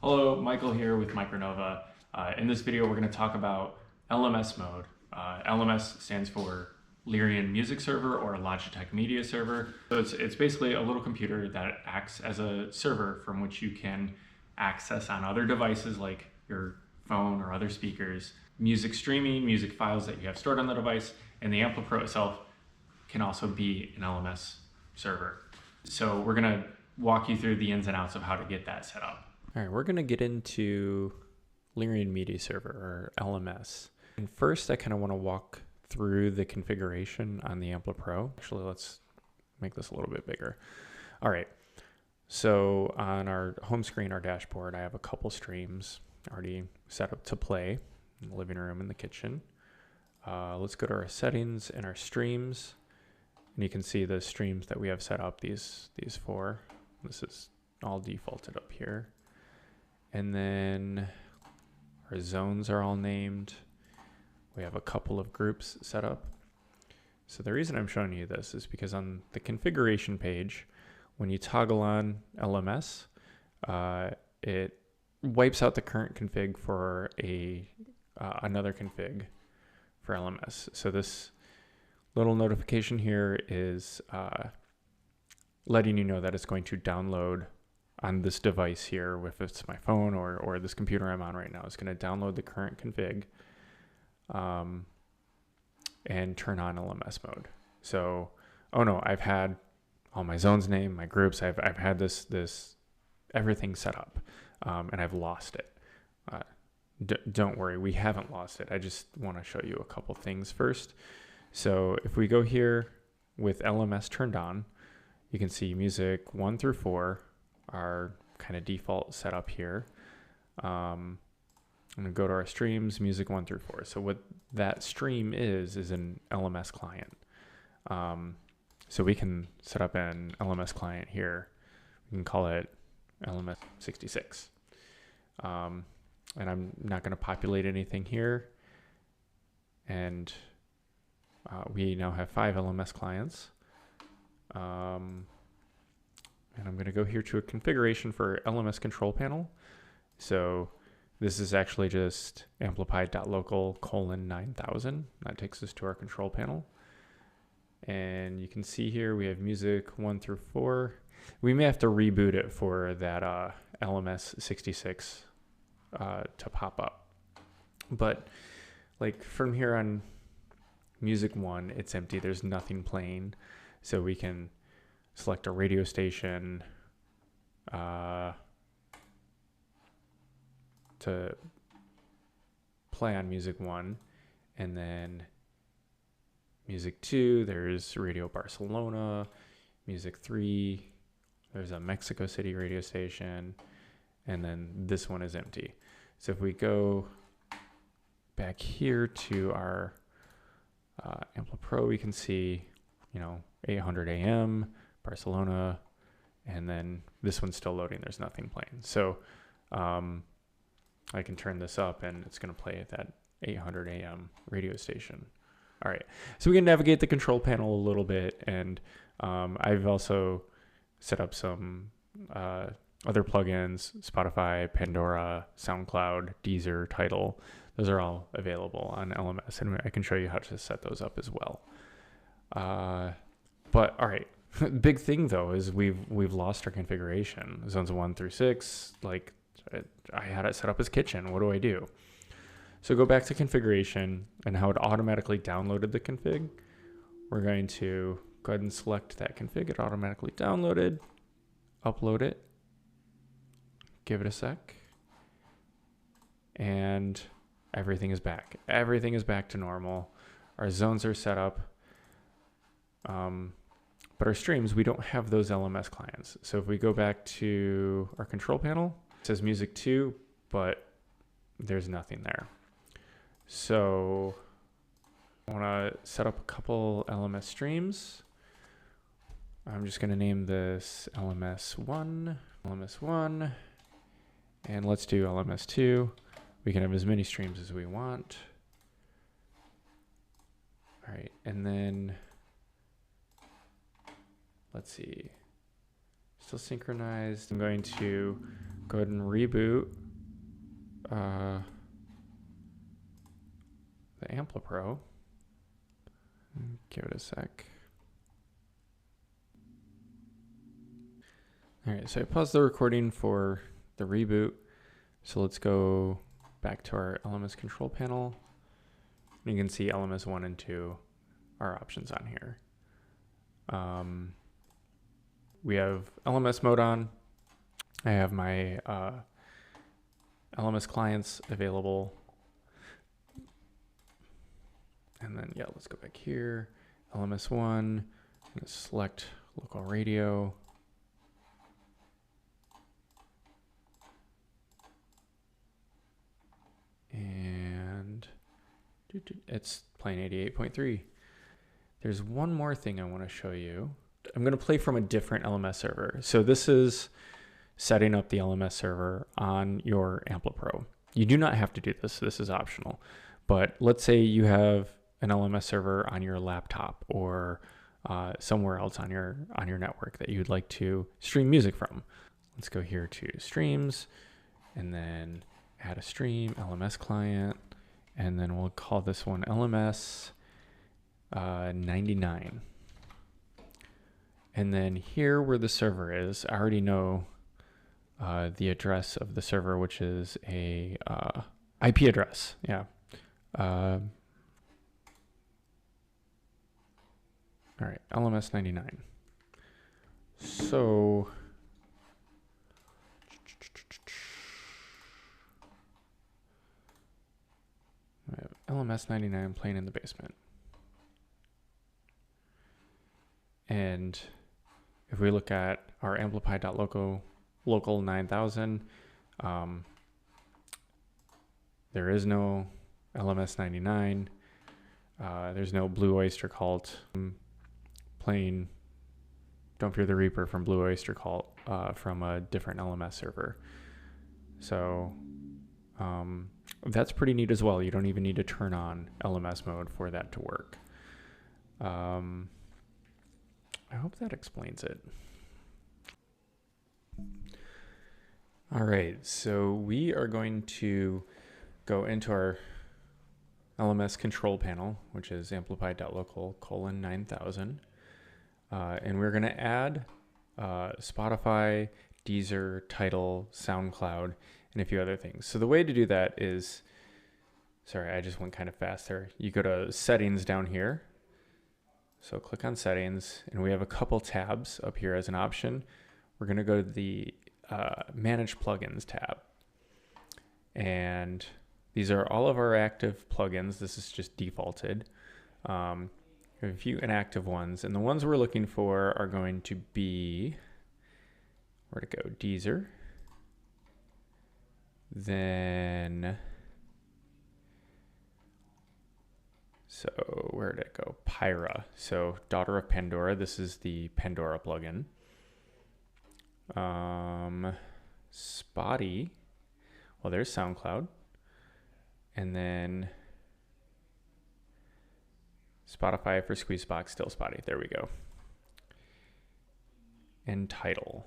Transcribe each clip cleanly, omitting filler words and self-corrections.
Hello, Michael here with Micronova. In this video, we're going to talk about LMS mode. LMS stands for Lyrian Music Server or Logitech Media Server. So it's basically a little computer that acts as a server from which you can access on other devices like your phone or other speakers, music streaming, music files that you have stored on the device, and the AmpliPro itself can also be an LMS server. So we're going to walk you through the ins and outs of how to get that set up. All right, we're going to get into Lyrian Media Server, or LMS. And first, I kind of want to walk through the configuration on the AmpliPro. Actually, let's make this a little bit bigger. All right, so on our home screen, our dashboard, I have a couple streams already set up to play in the living room and the kitchen. Let's go to our settings and our streams. And you can see the streams that we have set up, these four. This is all defaulted up here. And then our zones are all named. We have a couple of groups set up. So the reason I'm showing you this is because on the configuration page, when you toggle on LMS, it wipes out the current config for another config for LMS. So this little notification here is letting you know that it's going to download on this device here, if it's my phone or this computer I'm on right now. It's going to download the current config and turn on LMS mode. So, oh no, I've had all my zones named, my groups, I've had this everything set up, and I've lost it. Don't worry, we haven't lost it. I just want to show you a couple things first. So if we go here with LMS turned on, you can see music 1 through 4 are kind of default setup here. I'm gonna go to our streams, music 1 through 4. So what that stream is an LMS client. So we can set up an LMS client here. We can call it LMS 66. And I'm not gonna populate anything here. And we now have 5 LMS clients. And I'm going to go here to a configuration for LMS control panel. So this is actually just amplified.local:9000. That takes us to our control panel. And you can see here we have music 1 through 4. We may have to reboot it for that LMS 66 to pop up. But like from here on music 1, it's empty. There's nothing playing. So we can select a radio station to play on music 1, and then music 2, there's Radio Barcelona. Music 3, there's a Mexico City radio station, and then this one is empty. So if we go back here to our AmpliPro, we can see, 800 AM, Barcelona, and then this one's still loading. There's nothing playing. So I can turn this up and it's going to play at that 800 AM radio station. All right, so we can navigate the control panel a little bit, and I've also set up some other plugins: Spotify, Pandora, SoundCloud, Deezer, Tidal. Those are all available on LMS, and I can show you how to set those up as well. But all right, big thing though is we've lost our configuration. Zones 1 through 6, like I had it set up as kitchen. What do I do? So go back to configuration and how it automatically downloaded the config. We're going to go ahead and select that config. It automatically downloaded, upload it, give it a sec, and everything is back. Everything is back to normal. Our zones are set up. But our streams, we don't have those LMS clients. So if we go back to our control panel, it says music 2, but there's nothing there. So I want to set up a couple LMS streams. I'm just going to name this LMS1, and let's do LMS2. We can have as many streams as we want. All right, and then let's see, still synchronized. I'm going to go ahead and reboot the AmpliPro. Give it a sec. All right, so I paused the recording for the reboot. So let's go back to our LMS control panel. You can see LMS 1 and 2 are options on here. We have LMS mode on. I have my LMS clients available. And then, yeah, let's go back here. LMS 1, I'm going to select local radio. And it's playing 88.3. There's one more thing I want to show you. I'm going to play from a different LMS server. So this is setting up the LMS server on your AmpliPro. You do not have to do this. This is optional. But let's say you have an LMS server on your laptop or somewhere else on your network that you'd like to stream music from. Let's go here to streams and then add a stream, LMS client, and then we'll call this one LMS 99. And then here where the server is, I already know the address of the server, which is a IP address. Yeah. All right, LMS 99. So I have LMS 99 playing in the basement. And if we look at our amplify.local 9000, there is no LMS 99. There's no Blue Oyster Cult. I'm playing Don't Fear the Reaper from Blue Oyster Cult from a different LMS server. So that's pretty neat as well. You don't even need to turn on LMS mode for that to work. I hope that explains it. All right, so we are going to go into our LMS control panel, which is amplify.local 9000. And we're going to add Spotify, Deezer, Tidal, SoundCloud, and a few other things. So the way to do that is, sorry, I just went kind of fast there. You go to settings down here. So click on settings, and we have a couple tabs up here as an option. We're going to go to the manage plugins tab. And these are all of our active plugins. This is just defaulted. We have a few inactive ones, and the ones we're looking for are going to be, where to go, Deezer. Then, so where did it go? Pyra. So Daughter of Pandora. This is the Pandora plugin. Spotty. Well, there's SoundCloud. And then Spotify for Squeezebox, still Spotty. There we go. And Tidal.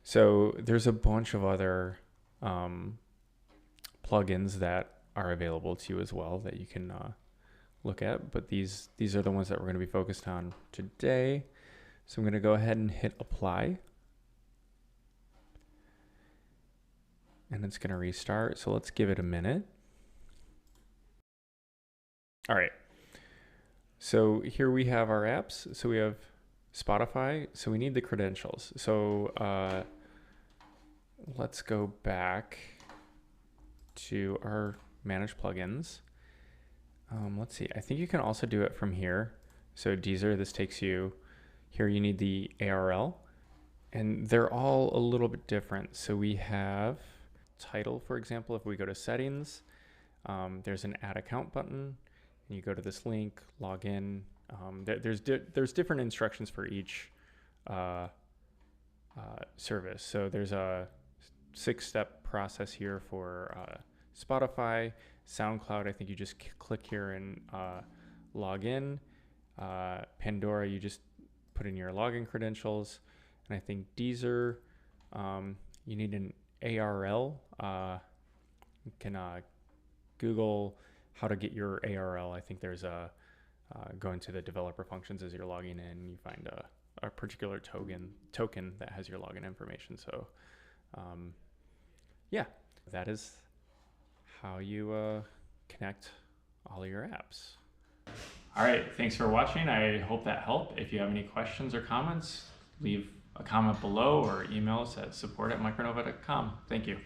So there's a bunch of other plugins that are available to you as well that you can look at, but these are the ones that we're going to be focused on today. So I'm going to go ahead and hit apply, and it's going to restart. So let's give it a minute. All right. So here we have our apps. So we have Spotify. So we need the credentials. So let's go back to our manage plugins. Let's see. I think you can also do it from here. So Deezer, this takes you here. You need the ARL, and they're all a little bit different. So we have Tidal, for example. If we go to settings, there's an add account button, and you go to this link, log in. There's different instructions for each service. So there's a 6-step process here for Spotify. SoundCloud, I think you just click here and log in. Pandora, you just put in your login credentials. And I think Deezer, you need an ARL. You can Google how to get your ARL. I think there's go into the developer functions as you're logging in. You find a particular token that has your login information. So yeah, that is how you connect all of your apps. All right, thanks for watching. I hope that helped. If you have any questions or comments, leave a comment below or email us at support@micronova.com. Thank you.